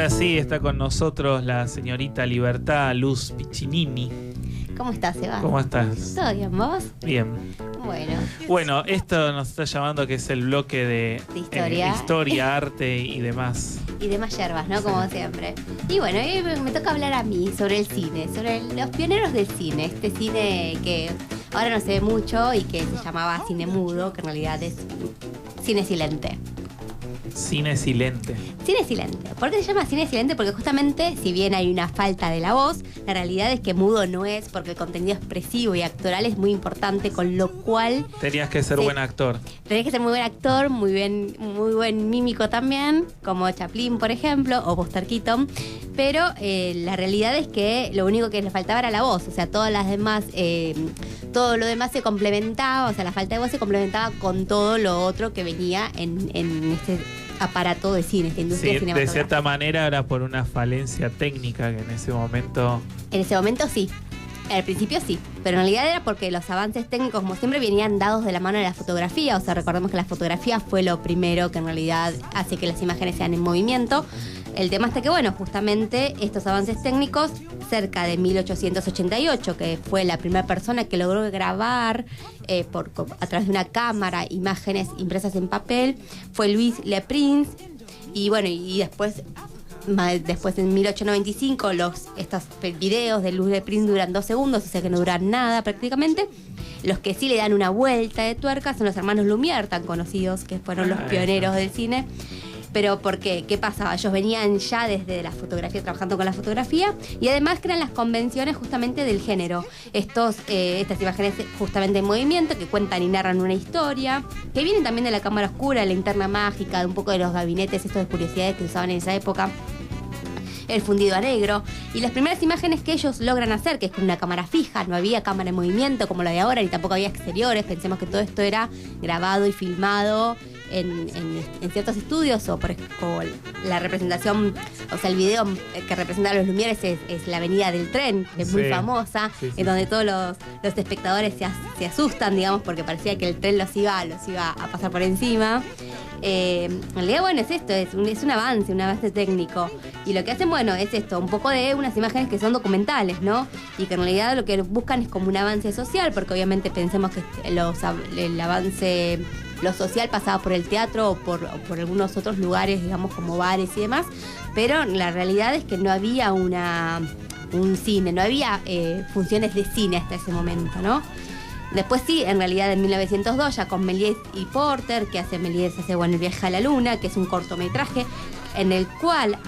Ahora sí, está con nosotros la señorita Libertad Luz Piccinini. ¿Cómo estás, Eva? ¿Cómo estás? ¿Todo bien, vos? Bien. Bueno, esto nos está llamando que es el bloque de historia, arte y demás. Y demás yerbas, ¿no? Como siempre. Y bueno, hoy me toca hablar a mí sobre el cine, sobre los pioneros del cine. Este cine que ahora no se ve mucho y que se llamaba cine mudo, que en realidad es cine silente. Cine silente. Cine silente. ¿Por qué se llama cine silente? Porque justamente, si bien hay una falta de la voz, la realidad es que mudo no es, porque el contenido expresivo y actoral es muy importante, con lo cual... Tenías que ser buen actor. Tenés que ser muy buen actor, muy buen mímico también, como Chaplin, por ejemplo, o Buster Keaton. Pero la realidad es que lo único que le faltaba era la voz. O sea, todo lo demás se complementaba, o sea, la falta de voz se complementaba con todo lo otro que venía en este aparato de cine, esta industria cinematográfica. De cierta manera era por una falencia técnica que en ese momento... En ese momento sí. Al principio sí, pero en realidad era porque los avances técnicos, como siempre, venían dados de la mano de la fotografía. O sea, recordemos que la fotografía fue lo primero que en realidad hace que las imágenes sean en movimiento. El tema está que, bueno, justamente estos avances técnicos, cerca de 1888, que fue la primera persona que logró grabar a través de una cámara imágenes impresas en papel, fue Louis Le Prince. Y bueno, y después en 1895 estos videos de Louis Le Prince duran 2 segundos, o sea que no duran nada prácticamente. Los que sí le dan una vuelta de tuerca son los hermanos Lumière, tan conocidos, que fueron los pioneros del cine. Pero ¿por qué? ¿Qué pasaba? Ellos venían ya desde la fotografía, trabajando con la fotografía, y además crean las convenciones justamente del género. Estas imágenes justamente en movimiento, que cuentan y narran una historia, que vienen también de la cámara oscura, de la linterna mágica, de un poco de los gabinetes estos de curiosidades que usaban en esa época. El fundido a negro, y las primeras imágenes que ellos logran hacer, que es con una cámara fija, no había cámara en movimiento como la de ahora, ni tampoco había exteriores. Pensemos que todo esto era grabado y filmado en ciertos estudios, o la representación, o sea, el video que representa a los Lumière es la avenida del tren, que es muy famosa, en donde todos los espectadores se asustan, digamos, porque parecía que el tren los iba a pasar por encima. En realidad, bueno, es esto, es un avance técnico. Y lo que hacen, bueno, es esto, un poco de unas imágenes que son documentales, ¿no? Y que en realidad lo que buscan es como un avance social, porque obviamente pensemos que el avance, lo social, pasaba por el teatro o por algunos otros lugares, digamos, como bares y demás. Pero la realidad es que no había un cine, no había funciones de cine hasta ese momento, ¿no? Después sí, en realidad en 1902, ya con Méliès y Porter, que Méliès hace El viaje a la luna, que es un cortometraje en el cual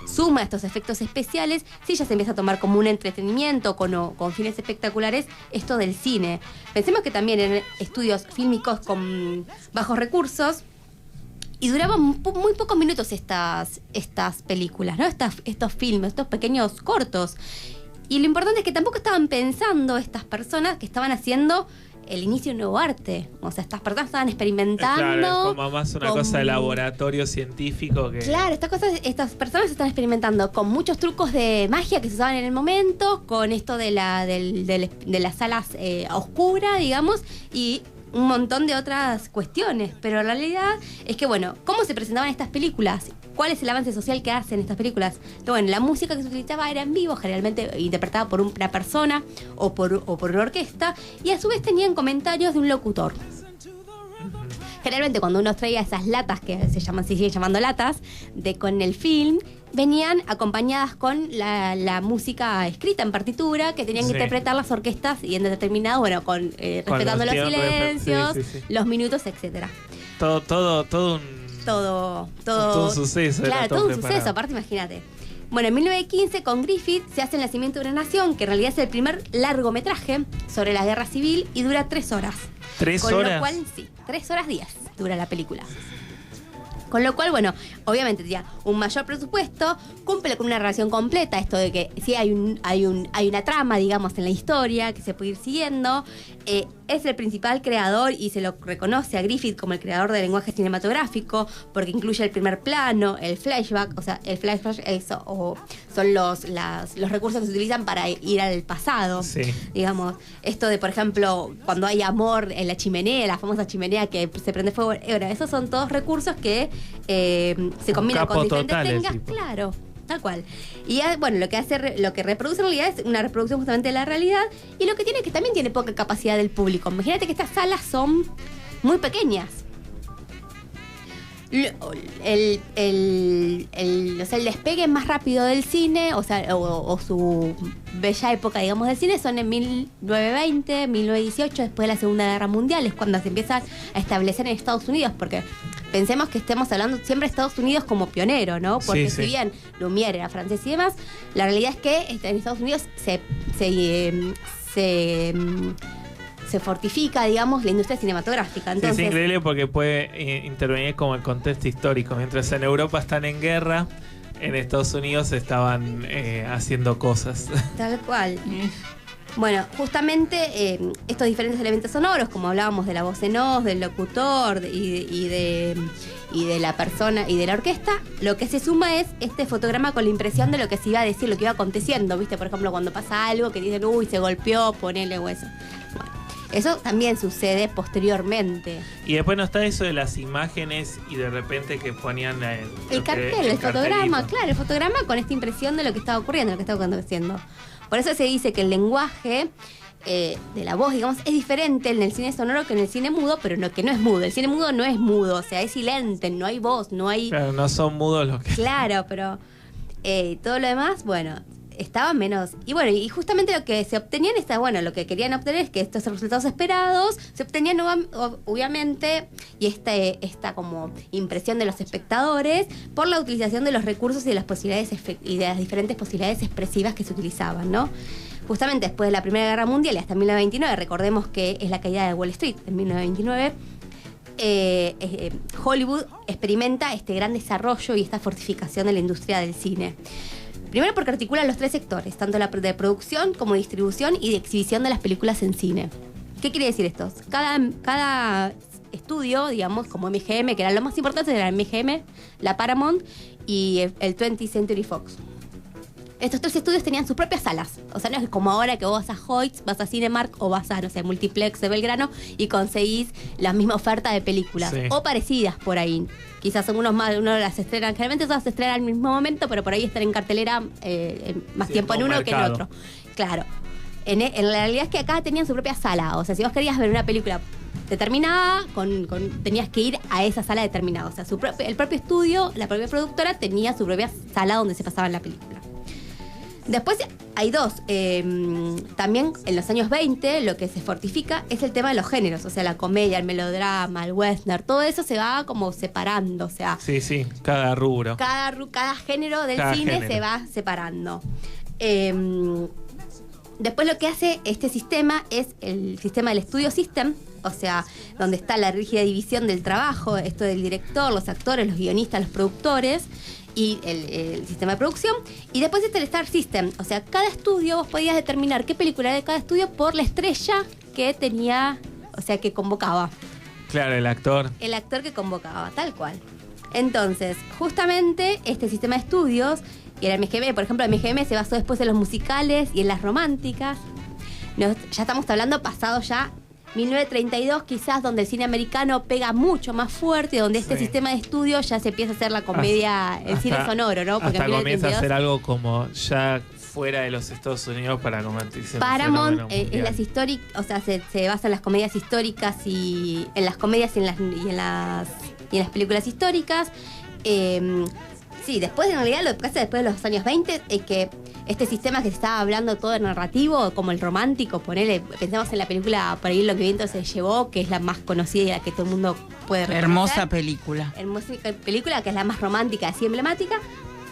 suma estos efectos especiales. Sí, ya se empieza a tomar como un entretenimiento con fines espectaculares esto del cine. Pensemos que también en estudios fílmicos con bajos recursos, y duraban muy pocos minutos estas películas, ¿no? Estos filmes, estos pequeños cortos. Y lo importante es que tampoco estaban pensando estas personas que estaban haciendo el inicio de un nuevo arte. O sea, estas personas estaban experimentando. Claro, es como más una cosa de laboratorio científico que... Claro, estas personas están experimentando con muchos trucos de magia que se usaban en el momento, con esto de las salas oscuras, digamos, y un montón de otras cuestiones. Pero la realidad es que, bueno, ¿cómo se presentaban estas películas? ¿Cuál es el avance social que hacen estas películas? Bueno, la música que se utilizaba era en vivo, generalmente interpretada por una persona o por una orquesta, y a su vez tenían comentarios de un locutor. Generalmente cuando uno traía esas latas, que se siguen llamando latas, con el film, venían acompañadas con la música escrita en partitura, que tenían que interpretar las orquestas, y en determinado, bueno, respetando los silencios, los minutos, etcétera. Todo un suceso. Claro, todo un suceso, aparte imagínate. Bueno, en 1915 con Griffith se hace El nacimiento de una nación, que en realidad es el primer largometraje sobre la guerra civil y dura 3 horas. ¿3 horas? Con lo cual, sí, 3 horas 10 dura la película. Con lo cual, bueno, obviamente tenía un mayor presupuesto, cumple con una narración completa, esto de que sí hay una trama, digamos, en la historia que se puede ir siguiendo. es el principal creador y se lo reconoce a Griffith como el creador del lenguaje cinematográfico porque incluye el primer plano, el flashback, o sea, el flashback son los recursos que se utilizan para ir al pasado. Sí. Digamos, esto de, por ejemplo, cuando hay amor en la chimenea, la famosa chimenea que se prende fuego. Bueno, esos son todos recursos que se combinan con diferentes técnicas. Claro. Tal cual. Y bueno, lo que reproduce en realidad es una reproducción justamente de la realidad. Y lo que tiene es que también tiene poca capacidad del público. Imagínate que estas salas son muy pequeñas. El despegue más rápido del cine, o sea, o su bella época, digamos, del cine, son en 1920, 1918, después de la Segunda Guerra Mundial, es cuando se empieza a establecer en Estados Unidos, porque pensemos que estemos hablando siempre de Estados Unidos como pionero, ¿no? Porque si bien Lumière era francés y demás, la realidad es que en Estados Unidos se fortifica, digamos, la industria cinematográfica. Entonces, es increíble porque puede intervenir como el contexto histórico. Mientras en Europa están en guerra, en Estados Unidos estaban haciendo cosas. Tal cual. Bueno, justamente estos diferentes elementos sonoros, como hablábamos de la voz en off, del locutor y de la persona y de la orquesta, lo que se suma es este fotograma con la impresión de lo que se iba a decir, lo que iba aconteciendo, ¿viste? Por ejemplo, cuando pasa algo que dicen, uy, se golpeó, ponele hueso. Bueno, eso también sucede posteriormente. Y después no está eso de las imágenes y de repente que ponían el cartel, el fotograma, claro, el fotograma con esta impresión de lo que estaba ocurriendo, lo que estaba aconteciendo. Por eso se dice que el lenguaje de la voz, digamos, es diferente en el cine sonoro que en el cine mudo, pero no, que no es mudo. El cine mudo no es mudo, o sea, es silente, no hay voz, no hay... Claro, no son mudos los que... Claro, pero todo lo demás, bueno, estaba menos... Y bueno, y justamente lo que se obtenían, lo que querían obtener es que estos resultados esperados se obtenían obviamente, y esta como impresión de los espectadores por la utilización de los recursos y de las posibilidades y de las diferentes posibilidades expresivas que se utilizaban, ¿no? Justamente después de la Primera Guerra Mundial y hasta 1929, recordemos que es la caída de Wall Street en 1929, Hollywood experimenta este gran desarrollo y esta fortificación de la industria del cine. Primero porque articula los tres sectores, tanto la de producción como distribución y de exhibición de las películas en cine. ¿Qué quiere decir esto? Cada estudio, digamos, como MGM, que eran los más importantes, eran MGM, la Paramount y el 20th Century Fox. Estos tres estudios tenían sus propias salas. O sea, no es como ahora que vos vas a Hoyts, vas a Cinemark o vas a, no sé, Multiplex de Belgrano y conseguís la misma oferta de películas. Sí. O parecidas por ahí. Quizás uno las estrenan, generalmente todas se estrenan al mismo momento, pero por ahí están en cartelera más tiempo en uno que en otro. Claro. En la realidad es que acá tenían su propia sala. O sea, si vos querías ver una película determinada, tenías que ir a esa sala determinada. O sea, el propio estudio, la propia productora tenía su propia sala donde se pasaba la película. Después hay dos. También en los años 20 lo que se fortifica es el tema de los géneros. O sea, la comedia, el melodrama, el western, todo eso se va como separando. O sea, sí, cada rubro. Cada género del cine se va separando. Después lo que hace este sistema es el sistema del Studio System. O sea, donde está la rígida división del trabajo, esto del director, los actores, los guionistas, los productores y el sistema de producción. Y después está el Star System. O sea, cada estudio vos podías determinar qué película era de cada estudio por la estrella que tenía, o sea, que convocaba. Claro, el actor. El actor que convocaba, tal cual. Entonces, justamente este sistema de estudios, y el MGM, por ejemplo, el MGM se basó después en los musicales y en las románticas. Ya estamos hablando pasado ya 1932 quizás, donde el cine americano pega mucho más fuerte, donde este sistema de estudio ya se empieza a hacer la comedia, el cine sonoro, ¿no? Porque hasta comienza a hacer algo como ya fuera de los Estados Unidos para convertirse en Paramount en las históricas, o sea, se basa en las comedias históricas y en las comedias y en las películas históricas. Sí, después en realidad lo que pasa después de los años 20 es que este sistema que se estaba hablando todo el narrativo, como el romántico, pensemos en la película Por ahí lo que viento se llevó, que es la más conocida y la que todo el mundo puede reconocer. Hermosa película. Hermosa película, que es la más romántica, así emblemática.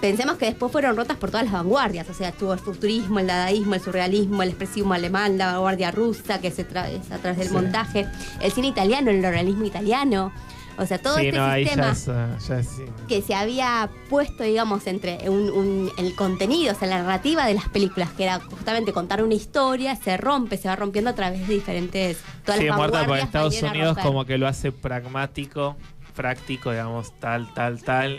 Pensemos que después fueron rotas por todas las vanguardias, o sea, estuvo el futurismo, el dadaísmo, el surrealismo, el expresionismo alemán, la vanguardia rusa, que es a través del montaje, el cine italiano, el realismo italiano. O sea, todo Sí, este no, ahí sistema ya es sí. que se había puesto, digamos, entre el contenido, o sea, la narrativa de las películas, que era justamente contar una historia, se va rompiendo a través de diferentes... Todas Sí, las Marta, porque vanguardias Estados vienen a Unidos romper. como que lo hace pragmático, práctico, digamos, tal.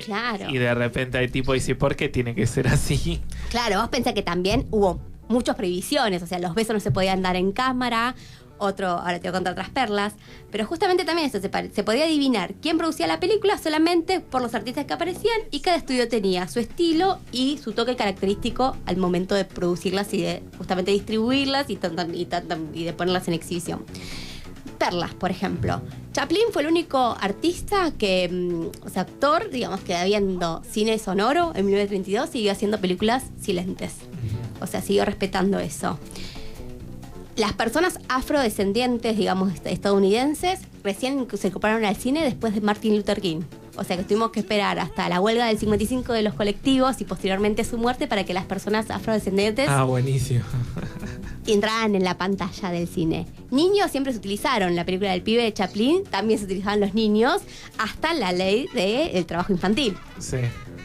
Claro. Y de repente hay tipo dice, ¿por qué tiene que ser así? Claro, vos pensás que también hubo muchas prohibiciones, o sea, los besos no se podían dar en cámara, ahora te voy a contar otras perlas, pero justamente también eso, se podía adivinar quién producía la película solamente por los artistas que aparecían, y cada estudio tenía su estilo y su toque característico al momento de producirlas y de justamente distribuirlas y de ponerlas en exhibición. Perlas, por ejemplo. Chaplin fue el único artista que, o sea, actor, digamos, que habiendo cine sonoro en 1932 siguió haciendo películas silentes. O sea, siguió respetando eso. Las personas afrodescendientes, digamos, estadounidenses, recién se incorporaron al cine después de Martin Luther King. O sea que tuvimos que esperar hasta la huelga del 55 de los colectivos y posteriormente su muerte para que las personas afrodescendientes Buenísimo. entraran en la pantalla del cine. Niños siempre se utilizaron, en la película del pibe de Chaplin también se utilizaban los niños, hasta la ley del trabajo infantil. Sí.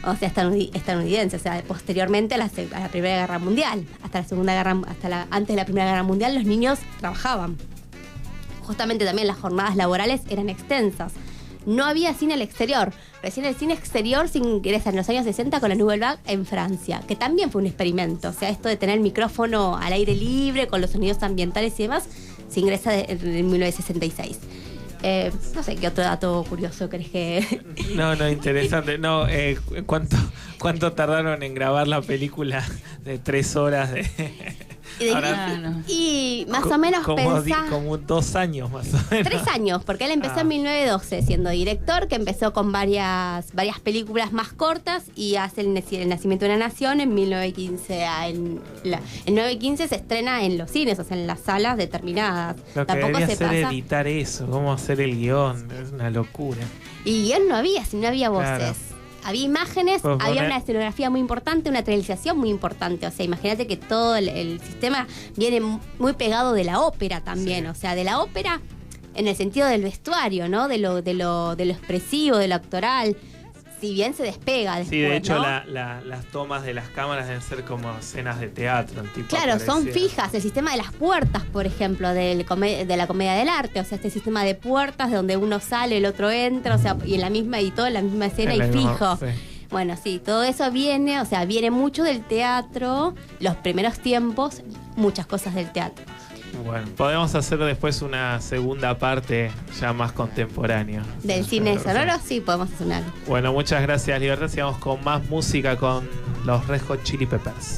O sea, estadounidense, o sea, posteriormente a la Primera Guerra Mundial, antes de la Primera Guerra Mundial, los niños trabajaban. Justamente también las jornadas laborales eran extensas. No había cine al exterior. Recién el cine exterior se ingresa en los años 60 con la Nouvelle Vague en Francia, que también fue un experimento. O sea, esto de tener el micrófono al aire libre, con los sonidos ambientales y demás, se ingresa en 1966. No sé, ¿qué otro dato curioso crees que...? No, interesante. No, ¿cuánto tardaron en grabar la película de 3 horas? Y más o menos pensá... Como 2 años más o menos. 3 años, porque él empezó en 1912 siendo director, que empezó con varias películas más cortas y hace el Nacimiento de una Nación en 1915. En 1915 se estrena en los cines, o sea, en las salas determinadas. Lo que Tampoco debería se hacer pasa. editar eso, cómo hacer el guión, es una locura. Y guión no había, si no había voces. Claro. Había imágenes, Pues había una escenografía muy importante, una realización muy importante. O sea, imagínate que todo el sistema viene muy pegado de la ópera también. Sí. O sea, de la ópera en el sentido del vestuario, ¿no? De lo expresivo, de lo actoral. Si bien se despega después, Sí, de hecho, ¿no? las tomas de las cámaras deben ser como escenas de teatro. Tipo Claro, son parecía. fijas. El sistema de las puertas, por ejemplo, de la comedia del arte. O sea, este sistema de puertas de donde uno sale, el otro entra, o sea, y todo en la misma escena y fijo. Sí. Bueno, sí, todo eso viene mucho del teatro, los primeros tiempos, muchas cosas del teatro. Bueno, podemos hacer después una segunda parte ya más contemporánea. Del cine sonoro, sí, podemos hacer una. Bueno, muchas gracias, Libertad. Sigamos con más música con los Red Hot Chili Peppers.